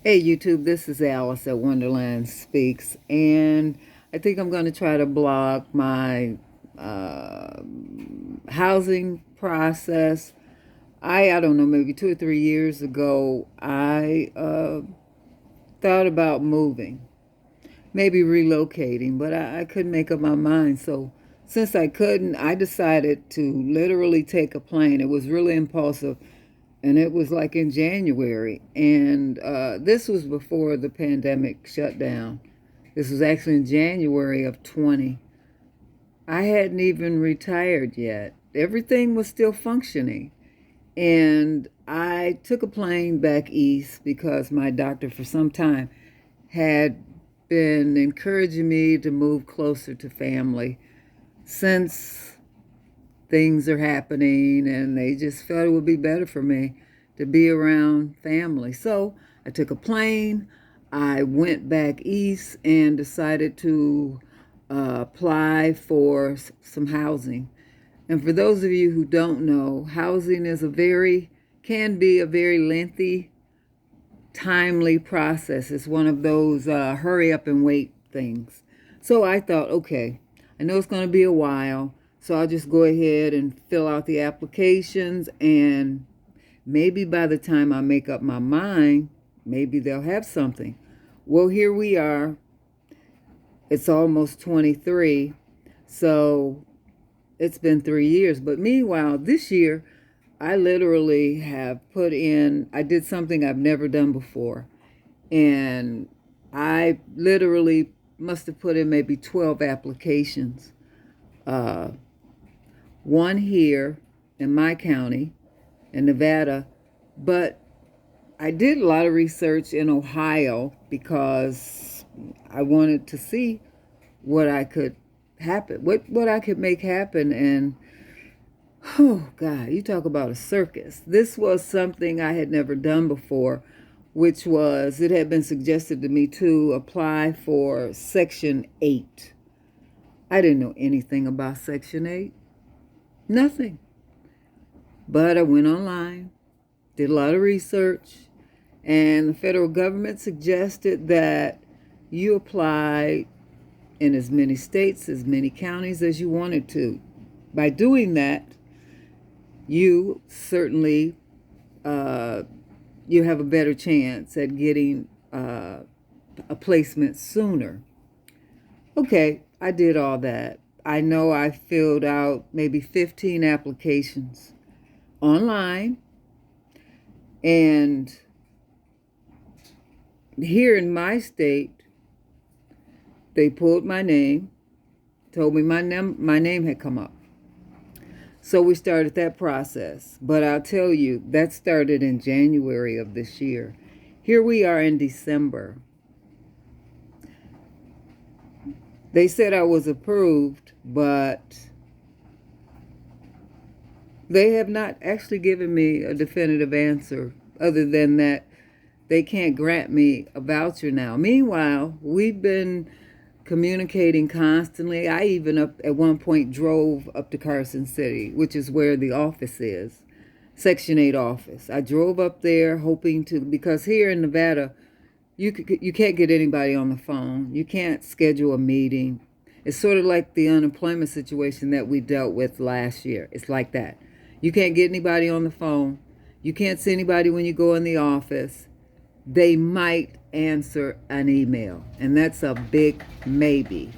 Hey YouTube, this is Alice at Wonderland Speaks, and I think I'm going to try to blog my uh, housing process. I don't know, maybe 2 or 3 years ago, I thought about moving, maybe relocating, but I couldn't make up my mind. So since I couldn't, I decided to literally take a plane. It was really impulsive, and it was like in January. And this was before the pandemic shut down. This was actually in January of 20. I hadn't even retired yet. Everything was still functioning. And I took a plane back east because my doctor for some time had been encouraging me to move closer to family since things are happening, and they just felt it would be better for me to be around family. So I took a plane. I went back east and decided to apply for some housing. And for those of you who don't know, housing is can be a very lengthy, timely process. It's one of those hurry up and wait things. So I thought, okay, I know it's going to be a while, so I'll just go ahead and fill out the applications, and maybe by the time I make up my mind, maybe they'll have something. Well, here we are. It's almost 23, so it's been 3 years. But meanwhile, this year, I literally I did something I've never done before. And I literally must have put in maybe 12 applications. Uh, one here in my county, in Nevada, but I did a lot of research in Ohio because I wanted to see what I could what I could make happen. And oh God, you talk about a circus. This was something I had never done before, which was, it had been suggested to me to apply for Section 8. I didn't know anything about Section 8. Nothing. But I went online, did a lot of research, and the federal government suggested that you apply in as many states, as many counties as you wanted to. By doing that, you certainly you have a better chance at getting a placement sooner. Okay, I did all that. I know I filled out maybe 15 applications online, and here in my state, they pulled my name, told me my name had come up. So we started that process. But I'll tell you, that started in January of this year. Here we are in December. They said I was approved, but they have not actually given me a definitive answer, other than that they can't grant me a voucher now. Meanwhile, we've been communicating constantly. I even at one point drove up to Carson City, which is where the office is, Section 8 office. I drove up there hoping to, because here in Nevada, you can't get anybody on the phone. You can't schedule a meeting. It's sort of like the unemployment situation that we dealt with last year. It's like that. You can't get anybody on the phone. You can't see anybody when you go in the office. They might answer an email, and that's a big maybe.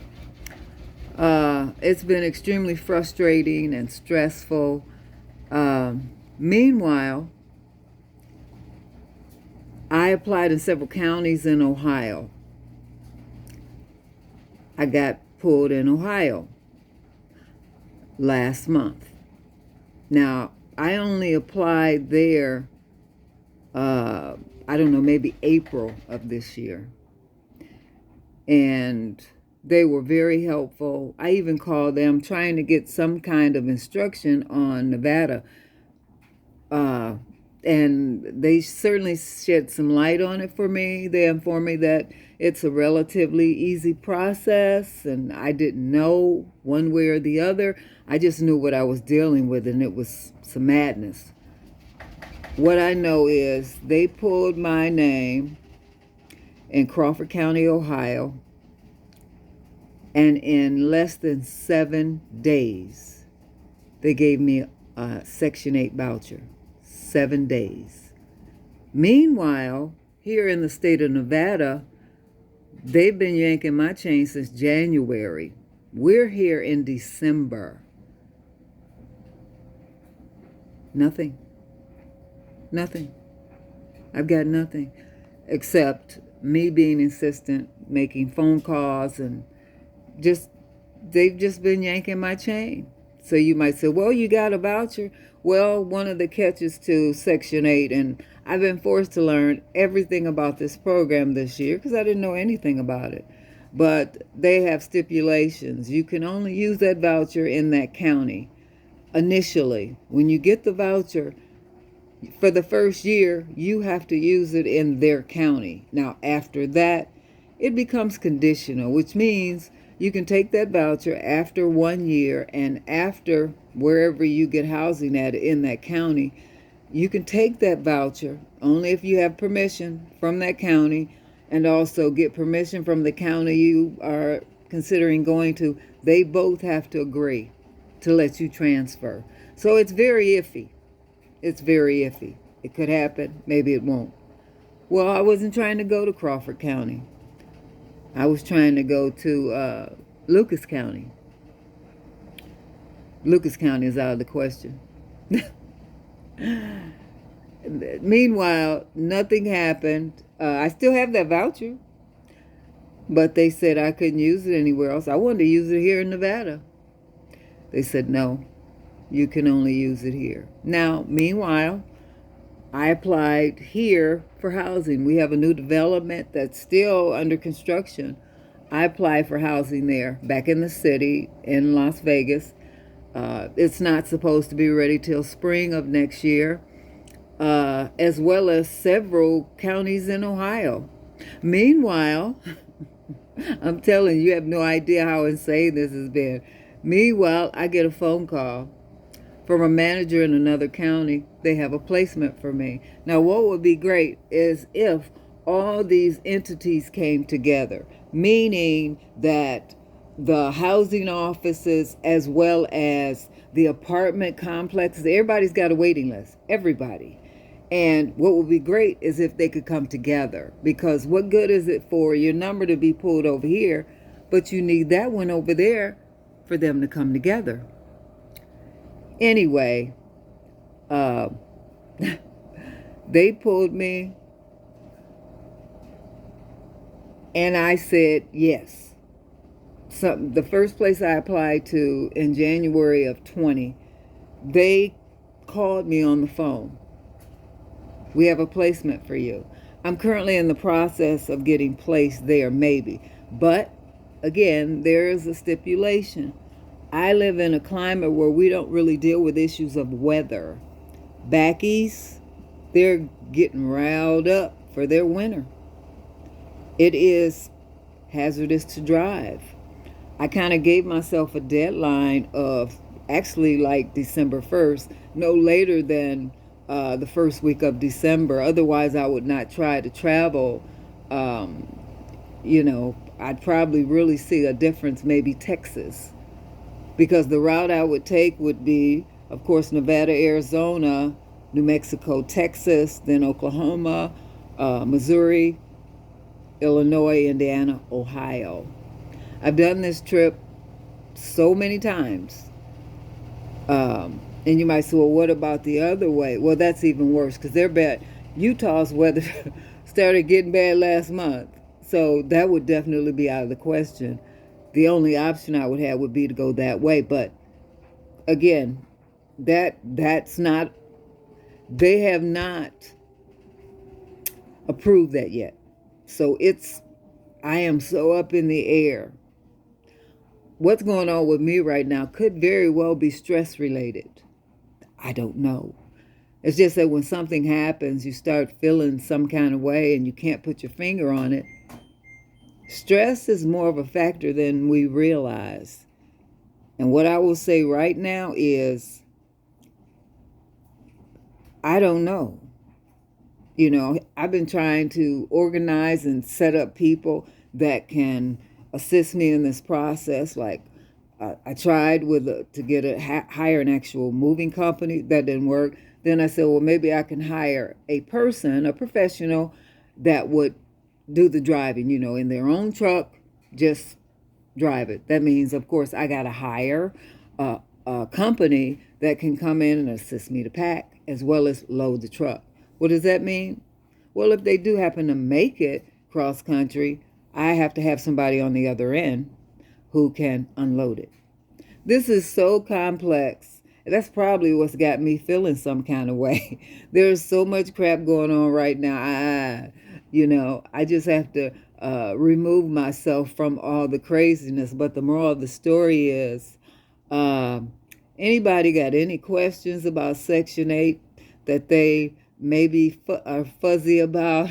It's been extremely frustrating and stressful. Meanwhile, I applied in several counties in Ohio. I got pulled in Ohio last month. Now, I only applied there, I don't know, maybe April of this year. And they were very helpful. I even called them trying to get some kind of instruction on Nevada. And they certainly shed some light on it for me. They informed me that it's a relatively easy process, and I didn't know one way or the other. I just knew what I was dealing with, and it was some madness. What I know is they pulled my name in Crawford County, Ohio. And in less than 7 days, they gave me a Section 8 voucher. 7 days. Meanwhile, here in the state of Nevada, they've been yanking my chain since January. We're here in December. Nothing. Nothing. I've got nothing except me being insistent, making phone calls, and they've just been yanking my chain. So you might say, well, you got a voucher. Well, one of the catches to Section 8, and I've been forced to learn everything about this program this year because I didn't know anything about it. But they have stipulations. You can only use that voucher in that county initially. When you get the voucher, for the first year, you have to use it in their county. Now, after that, it becomes conditional, which means you can take that voucher after 1 year, and after wherever you get housing at in that county, you can take that voucher only if you have permission from that county, and also get permission from the county you are considering going to. They both have to agree to let you transfer. So it's very iffy. It's very iffy. It could happen. Maybe it won't. Well, I wasn't trying to go to Crawford County. I was trying to go to Lucas County. Lucas County is out of the question. Meanwhile, nothing happened. I still have that voucher, but they said I couldn't use it anywhere else. I wanted to use it here in Nevada. They said, no, you can only use it here. Now, meanwhile, I applied here for housing. We have a new development that's still under construction. I applied for housing there, back in the city in Las Vegas. It's not supposed to be ready till spring of next year, as well as several counties in Ohio. Meanwhile, I'm telling you, you have no idea how insane this has been. Meanwhile, I get a phone call from a manager in another county. They have a placement for me. Now, what would be great is if all these entities came together, meaning that the housing offices as well as the apartment complexes, everybody's got a waiting list, everybody. And what would be great is if they could come together, because what good is it for your number to be pulled over here, but you need that one over there for them to come together. Anyway, they pulled me, and I said yes. The first place I applied to in January of 20, they called me on the phone. We have a placement for you. I'm currently in the process of getting placed there, maybe. But, again, there is a stipulation. I live in a climate where we don't really deal with issues of weather. Back east, they're getting riled up for their winter. It is hazardous to drive. I kind of gave myself a deadline of actually like December 1st, no later than the first week of December. Otherwise, I would not try to travel. I'd probably really see a difference, maybe Texas. Because the route I would take would be, of course, Nevada, Arizona, New Mexico, Texas, then Oklahoma, Missouri, Illinois, Indiana, Ohio. I've done this trip so many times. And you might say, well, what about the other way? Well, that's even worse because they're bad. Utah's weather started getting bad last month. So that would definitely be out of the question. The only option I would have would be to go that way. But again, that's not, they have not approved that yet. So I am so up in the air. What's going on with me right now could very well be stress related. I don't know. It's just that when something happens, you start feeling some kind of way and you can't put your finger on it. Stress is more of a factor than we realize. And what I will say right now is, I don't know. I've been trying to organize and set up people that can assist me in this process. Like I tried to get hire an actual moving company. That didn't work. Then I said, well, maybe I can hire a person, a professional, that would do the driving, in their own truck, just drive it. That means, of course, I got to hire a company that can come in and assist me to pack as well as load the truck. What does that mean? Well, if they do happen to make it cross country, I have to have somebody on the other end who can unload it. This is so complex. That's probably what's got me feeling some kind of way. There's so much crap going on right now. I just have to remove myself from all the craziness. But the moral of the story is, anybody got any questions about Section 8 that they maybe are fuzzy about,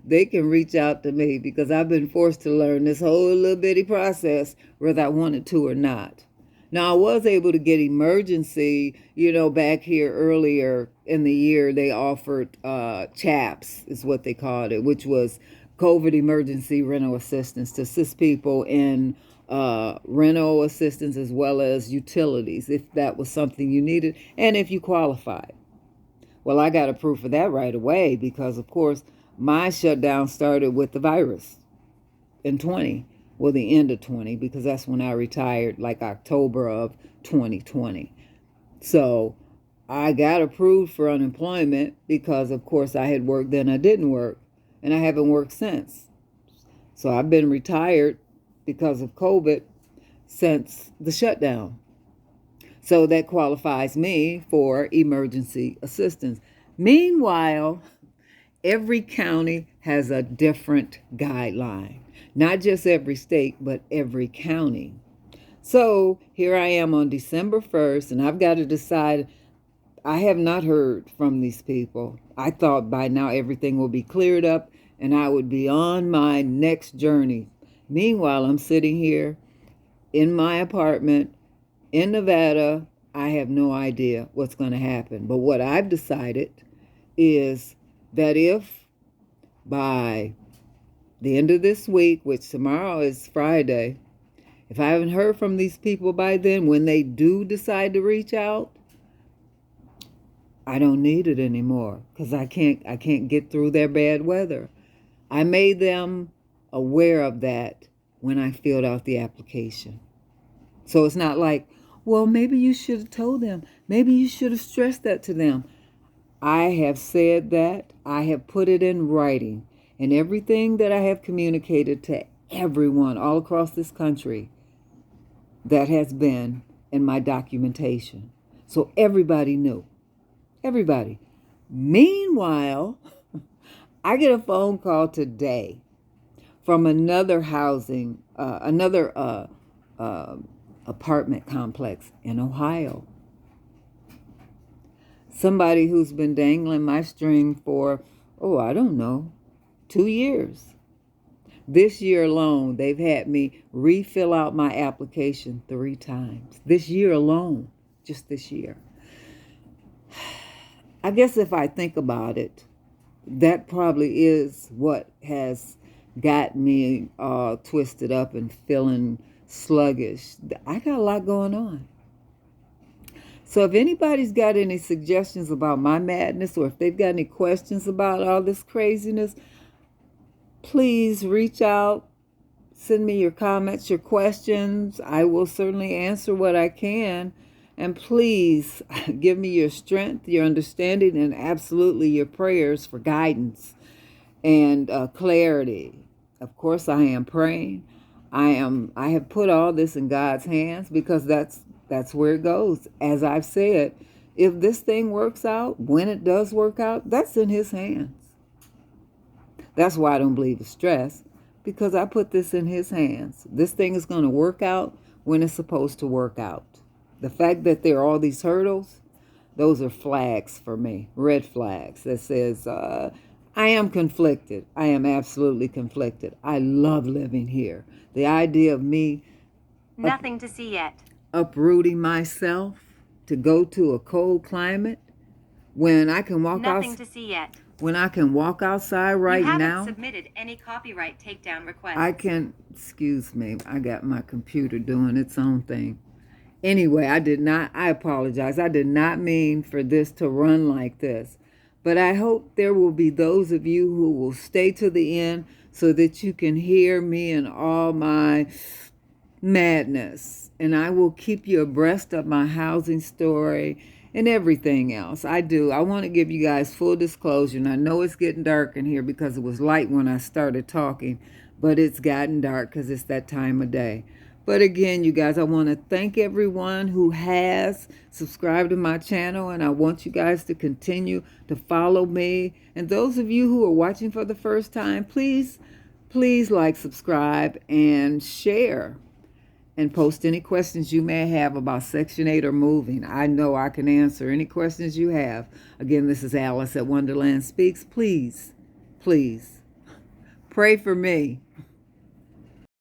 they can reach out to me, because I've been forced to learn this whole little bitty process whether I wanted to or not. Now, I was able to get emergency, back here earlier in the year. They offered CHAPS, is what they called it, which was COVID emergency rental assistance, to assist people in rental assistance as well as utilities, if that was something you needed and if you qualified. Well, I got approved for that right away because, of course, my shutdown started with the virus in 20. Well, the end of 20, because that's when I retired, like October of 2020. So I got approved for unemployment because, of course, I had worked then, I didn't work, and I haven't worked since. So I've been retired because of COVID since the shutdown. So that qualifies me for emergency assistance. Meanwhile, every county has a different guideline. Not just every state, but every county. So here I am on December 1st, and I've got to decide. I have not heard from these people. I thought by now everything will be cleared up and I would be on my next journey. Meanwhile, I'm sitting here in my apartment in Nevada. I have no idea what's going to happen. But what I've decided is that if by the end of this week, which tomorrow is Friday, if I haven't heard from these people by then, when they do decide to reach out, I don't need it anymore because I can't get through their bad weather. I made them aware of that when I filled out the application. So it's not like, well, maybe you should have told them. Maybe you should have stressed that to them. I have said that. I have put it in writing. And everything that I have communicated to everyone all across this country, that has been in my documentation. So everybody knew. Everybody. Meanwhile, I get a phone call today from another apartment complex in Ohio. Somebody who's been dangling my string for, I don't know, 2 years. This year alone, they've had me refill out my application 3 times. This year alone, just this year. I guess if I think about it, that probably is what has got me all twisted up and feeling sluggish. I got a lot going on. So if anybody's got any suggestions about my madness, or if they've got any questions about all this craziness, please reach out, send me your comments, your questions. I will certainly answer what I can. And please give me your strength, your understanding, and absolutely your prayers for guidance and clarity. Of course, I am praying. I have put all this in God's hands because that's where it goes. As I've said, if this thing works out, when it does work out, that's in His hands. That's why I don't believe in stress, because I put this in His hands. This thing is going to work out when it's supposed to work out. The fact that there are all these hurdles, those are flags for me, red flags that says, I am conflicted. I am absolutely conflicted. I love living here. The idea of me Nothing to see yet. Uprooting myself to go to a cold climate when I can walk Nothing to see yet. when I can walk outside right you haven't now. submitted any copyright takedown requests. I can, excuse me, I got my computer doing its own thing. Anyway, I apologize. I did not mean for this to run like this. But I hope there will be those of you who will stay to the end so that you can hear me and all my madness. And I will keep you abreast of my housing story and everything else. I want to give you guys full disclosure. And I know it's getting dark in here because it was light when I started talking, but it's gotten dark because it's that time of day. But again, you guys, I want to thank everyone who has subscribed to my channel, and I want you guys to continue to follow me. And those of you who are watching for the first time, please like, subscribe, and share. And post any questions you may have about Section 8 or moving. I know I can answer any questions you have. Again, this is Alice at Wonderland Speaks. Please pray for me.